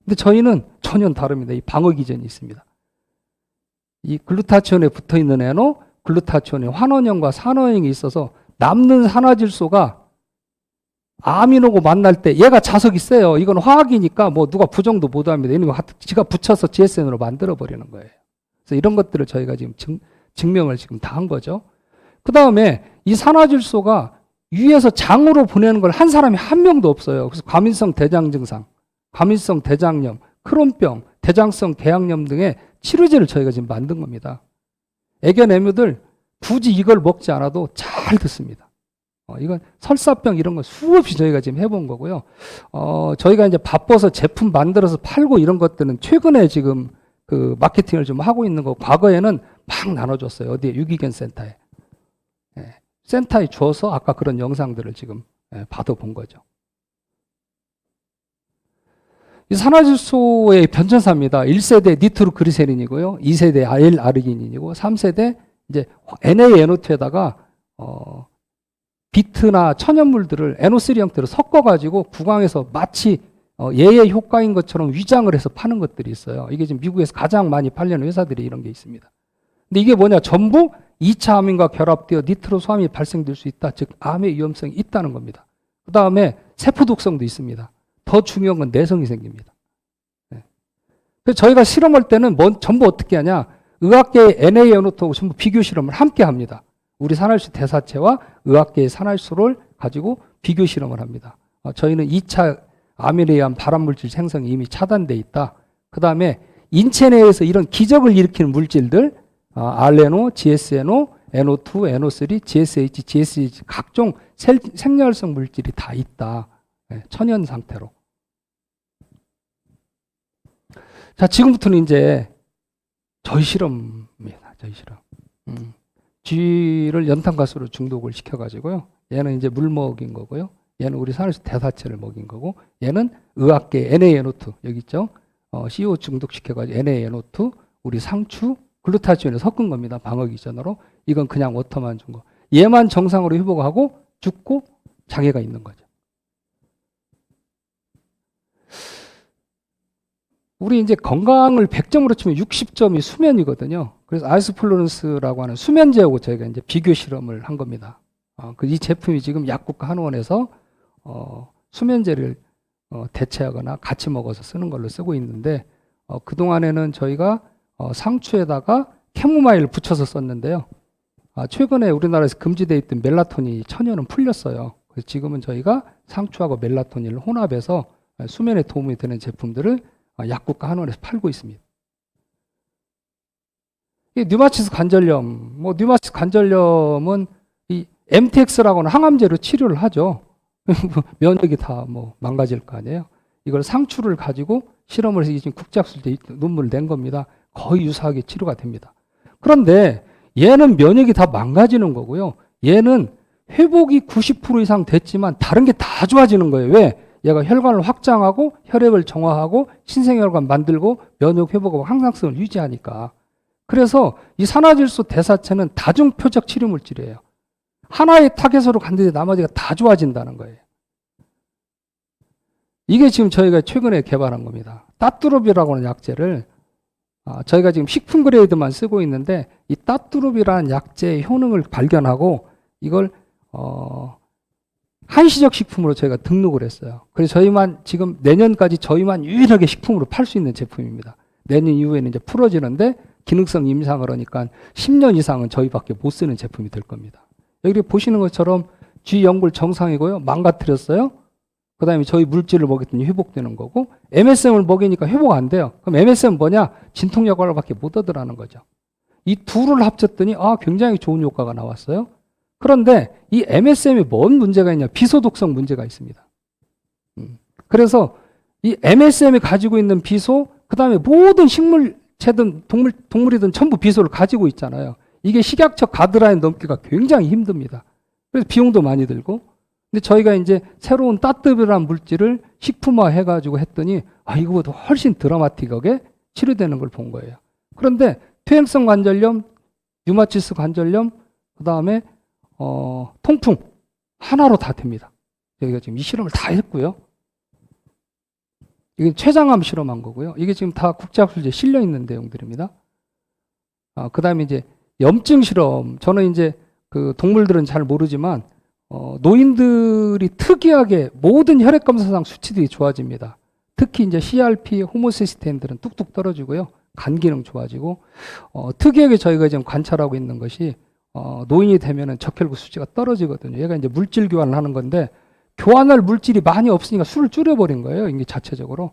근데 저희는 전혀 다릅니다. 이 방어 기전이 있습니다. 이 글루타치온에 붙어 있는 애노, 글루타치온에 환원형과 산화형이 있어서 남는 산화질소가 아미노고 만날 때 얘가 자석이 세요. 이건 화학이니까 뭐 누가 부정도 못 합니다. 이놈이 지가 붙여서 GSN으로 만들어 버리는 거예요. 그래서 이런 것들을 저희가 지금 증명을 지금 다 한 거죠. 그 다음에 이 산화질소가 위에서 장으로 보내는 걸 한 사람이 한 명도 없어요. 그래서 과민성 대장 증상, 과민성 대장염, 크론병, 대장성 개양염 등의 치료제를 저희가 지금 만든 겁니다. 애견 애묘들 굳이 이걸 먹지 않아도 잘 듣습니다. 이건 설사병 이런 거 수없이 저희가 지금 해본 거고요. 저희가 이제 바빠서 제품 만들어서 팔고 이런 것들은 최근에 지금 그 마케팅을 좀 하고 있는 거, 과거에는 막 나눠줬어요. 어디에? 유기견 센터에. 센터에 줘서 아까 그런 영상들을 지금 받아본 거죠. 이 산화질소의 변천사입니다. 1세대 니트로그리세린이고요. 2세대 L-아르기닌이고 3세대 이제 NaNO2에다가 비트나 천연물들을 NO3 형태로 섞어가지고 구강에서 마치 예의 효과인 것처럼 위장을 해서 파는 것들이 있어요. 이게 지금 미국에서 가장 많이 팔리는 회사들이 이런 게 있습니다. 근데 이게 뭐냐? 전부 2차 암인과 결합되어 니트로소암이 발생될 수 있다. 즉 암의 위험성이 있다는 겁니다. 그 다음에 세포 독성도 있습니다. 더 중요한 건 내성이 생깁니다. 그래서 저희가 실험할 때는 전부 어떻게 하냐? 의학계의 NaNO2하고 전부 비교 실험을 함께 합니다. 우리 산화질소 대사체와 의학계의 산화질소를 가지고 비교 실험을 합니다. 저희는 2차 암에 의한 발암물질 생성이 이미 차단돼 있다. 그 다음에 인체 내에서 이런 기적을 일으키는 물질들, RNO, GSNO, NO2, NO3, GSH, GSH 각종 생열성 물질이 다 있다. 천연 상태로. 자, 지금부터는 이제 저희 실험입니다. 저희 실험. 쥐를 연탄가스로 중독을 시켜가지고요. 얘는 이제 물 먹인 거고요. 얘는 우리 산화질소 대사체를 먹인 거고, 얘는 의학계 NaNO2 여기 있죠. CO 중독시켜가지고 NaNO2 우리 상추 글루타치온에 섞은 겁니다. 방어 기전으로. 이건 그냥 워터만 준 거. 얘만 정상으로 회복하고 죽고 장애가 있는 거죠. 우리 이제 건강을 100점으로 치면 60점이 수면이거든요. 그래서 아이스플로렌스라고 하는 수면제하고 저희가 이제 비교 실험을 한 겁니다. 이 제품이 지금 약국과 한의원에서 수면제를 대체하거나 같이 먹어서 쓰는 걸로 쓰고 있는데, 그동안에는 저희가 상추에다가 캐모마일을 붙여서 썼는데요. 최근에 우리나라에서 금지되어 있던 멜라토닌 천연은 풀렸어요. 그래서 지금은 저희가 상추하고 멜라토닌을 혼합해서 수면에 도움이 되는 제품들을 약국과 한의원에서 팔고 있습니다. 이 류마티스 관절염, 류마티스 관절염은 이 MTX라고 하는 항암제로 치료를 하죠. 면역이 다 망가질 거 아니에요. 이걸 상추를 가지고 실험을 해서 지금 국제학술제 논문을 낸 겁니다. 거의 유사하게 치료가 됩니다. 그런데 얘는 면역이 다 망가지는 거고요. 얘는 회복이 90% 이상 됐지만 다른 게 다 좋아지는 거예요. 왜? 얘가 혈관을 확장하고 혈액을 정화하고 신생혈관 만들고 면역 회복하고 항상성을 유지하니까. 그래서 이 산화질소 대사체는 다중표적 치료물질이에요. 하나의 타겟으로 갔는데 나머지가 다 좋아진다는 거예요. 이게 지금 저희가 최근에 개발한 겁니다. 따뚜룹이라고 하는 약재를 저희가 지금 식품 그레이드만 쓰고 있는데 이 따뚜룹이라는 약재의 효능을 발견하고 이걸 한시적 식품으로 저희가 등록을 했어요. 그래서 저희만 지금 내년까지 저희만 유일하게 식품으로 팔 수 있는 제품입니다. 내년 이후에는 이제 풀어지는데 기능성 임상을 하니까 10년 이상은 저희밖에 못 쓰는 제품이 될 겁니다. 여기 보시는 것처럼 G 연골 정상이고요. 망가뜨렸어요. 그 다음에 저희 물질을 먹였더니 회복되는 거고 MSM을 먹이니까 회복 안 돼요. 그럼 MSM은 뭐냐? 진통 효과밖에 못 얻으라는 거죠. 이 둘을 합쳤더니 굉장히 좋은 효과가 나왔어요. 그런데 이 MSM이 뭔 문제가 있냐? 비소독성 문제가 있습니다. 그래서 이 MSM이 가지고 있는 비소, 그 다음에 모든 식물체든 동물이든 전부 비소를 가지고 있잖아요. 이게 식약처 가드라인 넘기가 굉장히 힘듭니다. 그래서 비용도 많이 들고. 근데 저희가 이제 새로운 따뜻한 물질을 식품화 해가지고 했더니 이거보다 훨씬 드라마틱하게 치료되는 걸 본 거예요. 그런데 퇴행성 관절염, 류마티스 관절염, 그 다음에 통풍 하나로 다 됩니다. 저희가 지금 이 실험을 다 했고요. 이게 췌장암 실험한 거고요. 이게 지금 다 국제학술지에 실려 있는 내용들입니다. 그 다음에 이제 염증 실험. 저는 이제 그 동물들은 잘 모르지만 노인들이 특이하게 모든 혈액 검사상 수치들이 좋아집니다. 특히 이제 CRP, 호모시스테인들은 뚝뚝 떨어지고요. 간 기능 좋아지고 특이하게 저희가 지금 관찰하고 있는 것이 노인이 되면은 적혈구 수치가 떨어지거든요. 얘가 이제 물질 교환을 하는 건데 교환할 물질이 많이 없으니까 술을 줄여버린 거예요. 이게 자체적으로.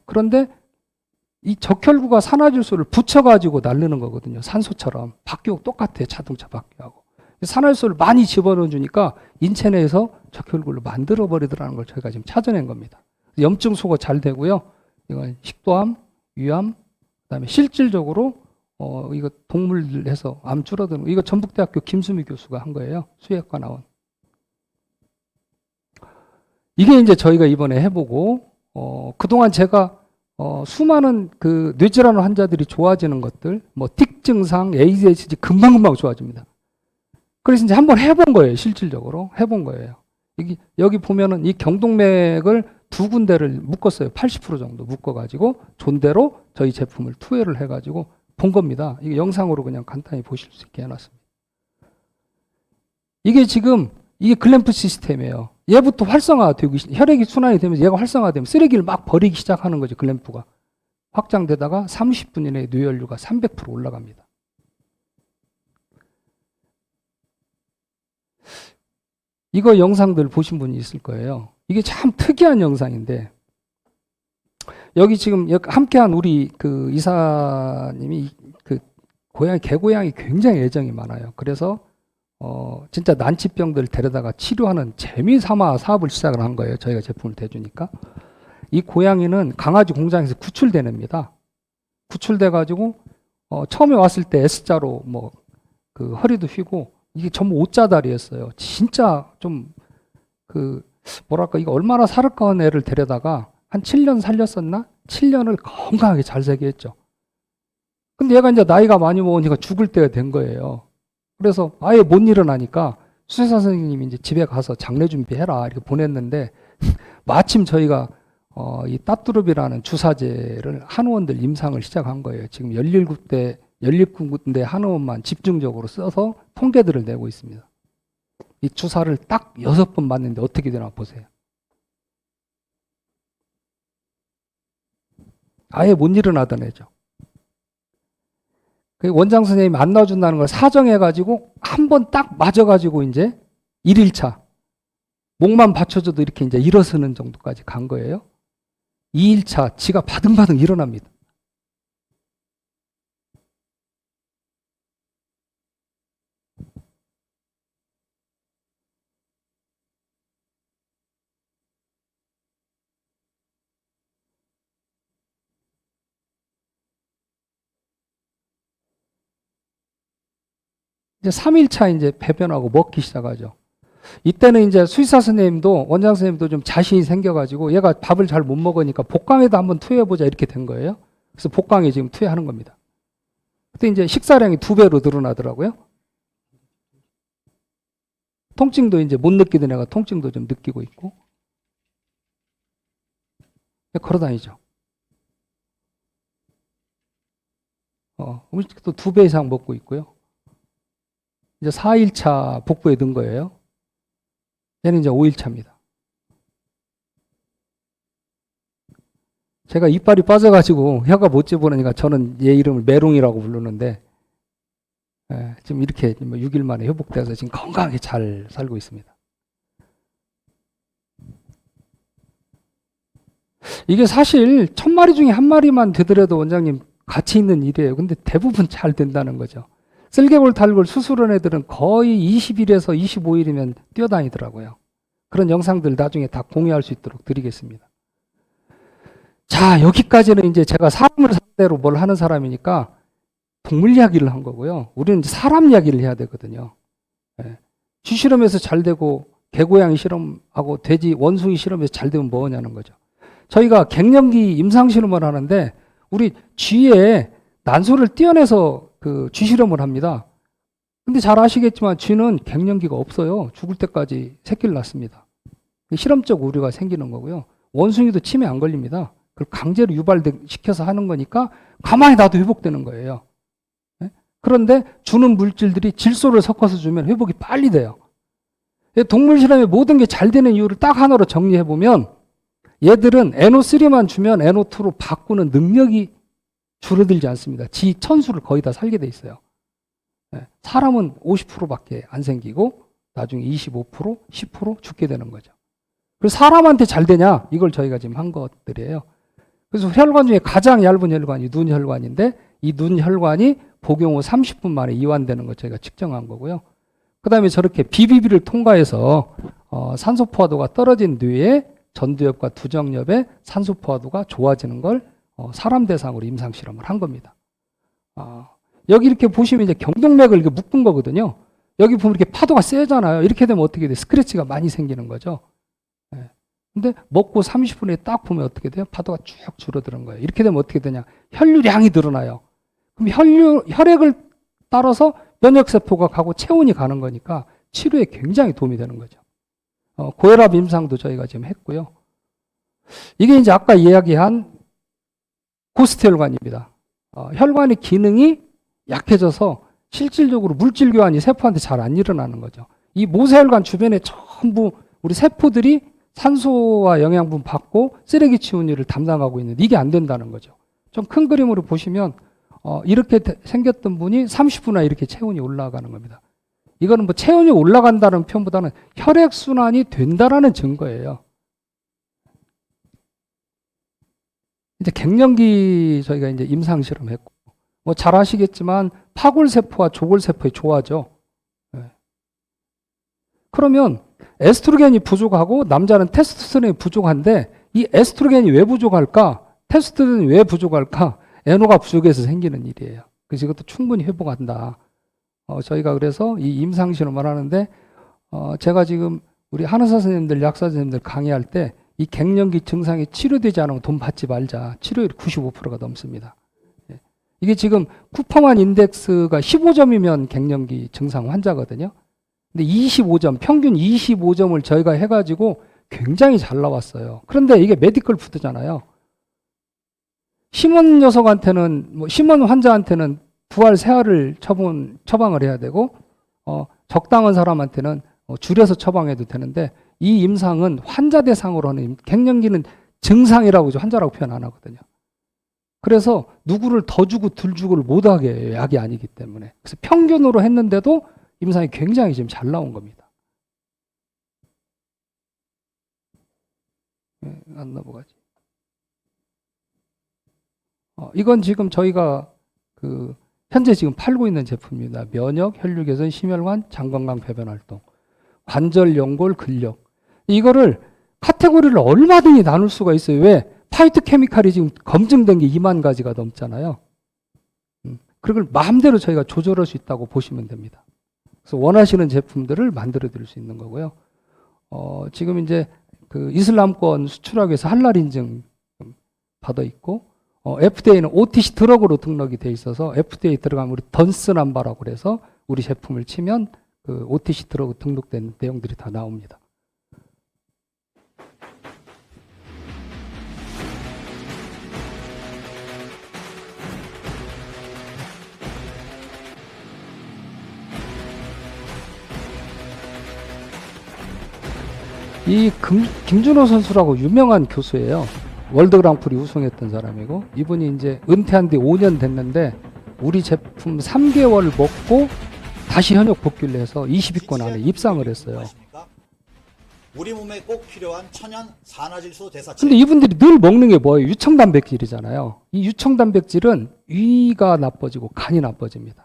그런데 이 적혈구가 산화질소를 붙여가지고 날르는 거거든요. 산소처럼. 바퀴하고 똑같아요. 자동차 바퀴하고. 산화질소를 많이 집어넣어 주니까 인체 내에서 적혈구를 만들어버리더라는 걸 저희가 지금 찾아낸 겁니다. 염증 소거 잘 되고요. 이건 식도암, 위암, 그다음에 실질적으로 이거 동물에서 암 줄어드는 거. 이거 전북대학교 김수미 교수가 한 거예요. 수의학과 나온. 이게 이제 저희가 이번에 해보고 그동안 제가 수많은 그 뇌질환 환자들이 좋아지는 것들, 뭐 틱 증상, ADHD 금방금방 좋아집니다. 그래서 이제 한번 해본 거예요. 실질적으로 해본 거예요. 여기 보면은 이 경동맥을 두 군데를 묶었어요. 80% 정도 묶어가지고 존대로 저희 제품을 투여를 해가지고 본 겁니다. 이게 영상으로 그냥 간단히 보실 수 있게 해놨습니다. 이게 지금 이게 글램프 시스템이에요. 얘부터 활성화되고 혈액이 순환이 되면서 얘가 활성화되면 쓰레기를 막 버리기 시작하는 거죠. 글램프가 확장되다가 30분 이내에 뇌연류가 300% 올라갑니다. 이거 영상들 보신 분이 있을 거예요. 이게 참 특이한 영상인데 여기 지금 함께한 우리 그 이사님이 그 개고양이 굉장히 애정이 많아요. 그래서 진짜 난치병들 데려다가 치료하는 재미 삼아 사업을 시작을 한 거예요. 저희가 제품을 대주니까. 이 고양이는 강아지 공장에서 구출된 애입니다. 구출돼 가지고 처음에 왔을 때 S자로 뭐 그 허리도 휘고 이게 전부 O자다리였어요. 진짜 좀 뭐랄까 이거 얼마나 살을까 하는 애를 데려다가 한 7년 살렸었나? 7년을 건강하게 잘 살게 했죠. 근데 얘가 이제 나이가 많이 먹으니까 죽을 때가 된 거예요. 그래서 아예 못 일어나니까 수의사 선생님이 이제 집에 가서 장례 준비해라 이렇게 보냈는데 마침 저희가 이 따뚜룹이라는 주사제를 한의원들 임상을 시작한 거예요. 지금 17군데 한의원만 집중적으로 써서 통계들을 내고 있습니다. 이 주사를 딱 6번 맞는데 어떻게 되나 보세요. 아예 못 일어나던 애죠. 원장 선생님이 안 놔준다는 걸 사정해가지고 한 번 딱 맞아가지고 이제 1일차 목만 받쳐줘도 이렇게 이제 일어서는 정도까지 간 거예요. 2일차 지가 바등바등 일어납니다. 이제 3일차 이제 배변하고 먹기 시작하죠. 이때는 이제 수의사 선생님도 원장 선생님도 좀 자신이 생겨가지고 얘가 밥을 잘 못 먹으니까 복강에도 한번 투여해보자 이렇게 된 거예요. 그래서 복강에 지금 투여하는 겁니다. 그때 이제 식사량이 2배로 늘어나더라고요. 통증도 이제 못 느끼던 애가 통증도 좀 느끼고 있고. 걸어 다니죠. 음식도 2배 이상 먹고 있고요. 이제 4일차 복부에 든 거예요. 얘는 이제 5일차입니다. 제가 이빨이 빠져가지고 혀가 못 집어넣으니까 저는 얘 이름을 메롱이라고 부르는데, 지금 이렇게 6일 만에 회복돼서 지금 건강하게 잘 살고 있습니다. 이게 사실 1000마리 중에 1마리만 되더라도 원장님 가치 있는 일이에요. 근데 대부분 잘 된다는 거죠. 쓸개골 탈골 수술한 애들은 거의 20일에서 25일이면 뛰어다니더라고요. 그런 영상들 나중에 다 공유할 수 있도록 드리겠습니다. 자, 여기까지는 이제 제가 사람을 상대로 뭘 하는 사람이니까 동물 이야기를 한 거고요. 우리는 이제 사람 이야기를 해야 되거든요. 쥐 실험에서 잘 되고 개고양이 실험하고 돼지 원숭이 실험에서 잘 되면 뭐냐는 거죠. 저희가 갱년기 임상 실험을 하는데 우리 쥐의 난소를 떼어내서 그 쥐 실험을 합니다. 근데 잘 아시겠지만 쥐는 갱년기가 없어요. 죽을 때까지 새끼를 낳습니다. 실험적 우려가 생기는 거고요. 원숭이도 치매 안 걸립니다. 그걸 강제로 유발시켜서 하는 거니까 가만히 놔도 회복되는 거예요. 그런데 주는 물질들이 질소를 섞어서 주면 회복이 빨리 돼요. 동물 실험에 모든 게 잘 되는 이유를 딱 하나로 정리해 보면 얘들은 NO3만 주면 NO2로 바꾸는 능력이 줄어들지 않습니다. 지 천수를 거의 다 살게 돼 있어요. 사람은 50%밖에 안 생기고 나중에 25%, 10% 죽게 되는 거죠. 그래서 사람한테 잘 되냐? 이걸 저희가 지금 한 것들이에요. 그래서 혈관 중에 가장 얇은 혈관이 눈혈관인데 이 눈혈관이 복용 후 30분 만에 이완되는 걸 저희가 측정한 거고요. 그 다음에 저렇게 BBB를 통과해서 산소 포화도가 떨어진 뇌에 전두엽과 두정엽의 산소 포화도가 좋아지는 걸 사람 대상으로 임상 실험을 한 겁니다. 여기 이렇게 보시면 이제 경동맥을 이렇게 묶은 거거든요. 여기 보면 이렇게 파도가 세잖아요. 이렇게 되면 어떻게 돼요? 스크래치가 많이 생기는 거죠. 근데 먹고 30분에 딱 보면 어떻게 돼요? 파도가 쭉 줄어드는 거예요. 이렇게 되면 어떻게 되냐? 혈류량이 늘어나요. 그럼 혈액을 따라서 면역세포가 가고 체온이 가는 거니까 치료에 굉장히 도움이 되는 거죠. 고혈압 임상도 저희가 지금 했고요. 이게 이제 아까 이야기한 고스트 혈관입니다. 혈관의 기능이 약해져서 실질적으로 물질 교환이 세포한테 잘 안 일어나는 거죠. 이 모세혈관 주변에 전부 우리 세포들이 산소와 영양분 받고 쓰레기 치우는 일을 담당하고 있는데 이게 안 된다는 거죠. 좀 큰 그림으로 보시면 이렇게 생겼던 분이 30분에 이렇게 체온이 올라가는 겁니다. 이거는 뭐 체온이 올라간다는 표현보다는 혈액순환이 된다라는 증거예요. 이제 갱년기 저희가 이제 임상 실험했고, 뭐 잘 아시겠지만 파골세포와 조골세포의 조화죠. 그러면 에스트로겐이 부족하고 남자는 테스토스테론이 부족한데 이 에스트로겐이 왜 부족할까? 테스토스테론이 왜 부족할까? 에노가 부족해서 생기는 일이에요. 그래서 이것도 충분히 회복한다. 저희가 그래서 이 임상 실험을 하는데 제가 지금 우리 한의사 선생님들, 약사 선생님들 강의할 때 이 갱년기 증상이 치료되지 않으면 돈 받지 말자. 치료율이 95%가 넘습니다. 이게 지금 쿠퍼만 인덱스가 15점이면 갱년기 증상 환자거든요. 근데 25점, 평균 25점을 저희가 해가지고 굉장히 잘 나왔어요. 그런데 이게 메디컬 푸드잖아요. 심원 녀석한테는, 심원 환자한테는 부활 세알을 처방을 해야 되고, 적당한 사람한테는 줄여서 처방해도 되는데, 이 임상은 환자 대상으로 하는, 갱년기는 증상이라고 환자라고 표현 안 하거든요. 그래서 누구를 더 주고 덜 주고를 못하게 해요. 약이 아니기 때문에. 그래서 평균으로 했는데도 임상이 굉장히 지금 잘 나온 겁니다. 안 넘어가지. 이건 지금 저희가 현재 지금 팔고 있는 제품입니다. 면역, 혈류 개선, 심혈관, 장 건강, 배변 활동, 관절, 연골, 근력. 이거를 카테고리를 얼마든지 나눌 수가 있어요. 왜? 파이토 케미칼이 지금 검증된 게 2만 가지가 넘잖아요. 그걸 마음대로 저희가 조절할 수 있다고 보시면 됩니다. 그래서 원하시는 제품들을 만들어 드릴 수 있는 거고요. 지금 이제 이슬람권 수출하기 위해서 할랄 인증 받아 있고, FDA는 OTC 드럭으로 등록이 돼 있어서 FDA 들어가면 우리 던스 넘버라고 그래서 우리 제품을 치면 그 OTC 드럭 등록된 내용들이 다 나옵니다. 이 김준호 선수라고 유명한 교수예요. 월드 그랑프리 우승했던 사람이고 이분이 이제 은퇴한 지 5년 됐는데 우리 제품 3개월 먹고 다시 현역 복귀를 해서 20위권 안에 입상을 했어요. 우리 몸에 꼭 필요한 천연 산화질소 대사체. 근데 이분들이 늘 먹는 게 뭐예요? 유청 단백질이잖아요. 이 유청 단백질은 위가 나빠지고 간이 나빠집니다.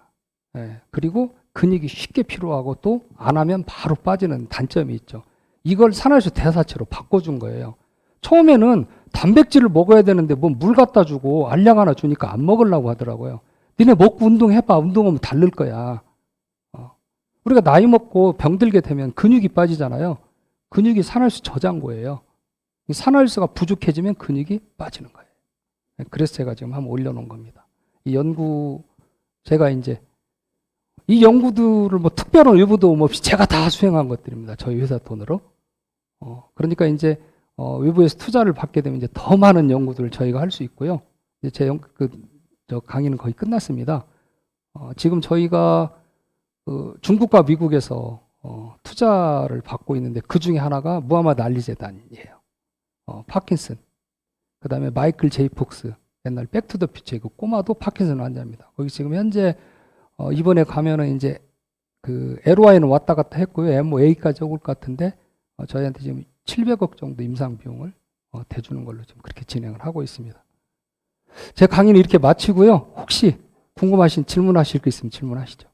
예, 그리고 근육이 쉽게 필요하고 또 안 하면 바로 빠지는 단점이 있죠. 이걸 산화질소 대사체로 바꿔준 거예요. 처음에는 단백질을 먹어야 되는데 뭐 물 갖다 주고 알약 하나 주니까 안 먹으려고 하더라고요. 니네 먹고 운동해봐. 운동하면 다를 거야. 우리가 나이 먹고 병들게 되면 근육이 빠지잖아요. 근육이 산화질소 저장고예요. 이 산화질소가 부족해지면 근육이 빠지는 거예요. 그래서 제가 지금 한번 올려놓은 겁니다. 이 연구, 제가 이제 이 연구들을 뭐 특별한 의무도 없이 제가 다 수행한 것들입니다. 저희 회사 돈으로. 그러니까 이제 외부에서 투자를 받게 되면 이제 더 많은 연구들을 저희가 할 수 있고요. 이제 저 강의는 거의 끝났습니다. 지금 저희가 중국과 미국에서 투자를 받고 있는데 그 중에 하나가 무하마드 알리 재단이에요. 파킨슨, 그 다음에 마이클 제이 폭스, 옛날 백투더퓨처의 그 꼬마도 파킨슨 환자입니다. 거기 지금 현재 이번에 가면은 이제 그 LOI는 왔다 갔다 했고요. MOA까지 올 것 같은데 저희한테 지금 700억 정도 임상 비용을 대주는 걸로 지금 그렇게 진행을 하고 있습니다. 제 강의는 이렇게 마치고요. 혹시 궁금하신 질문하실 거 있으면 질문하시죠.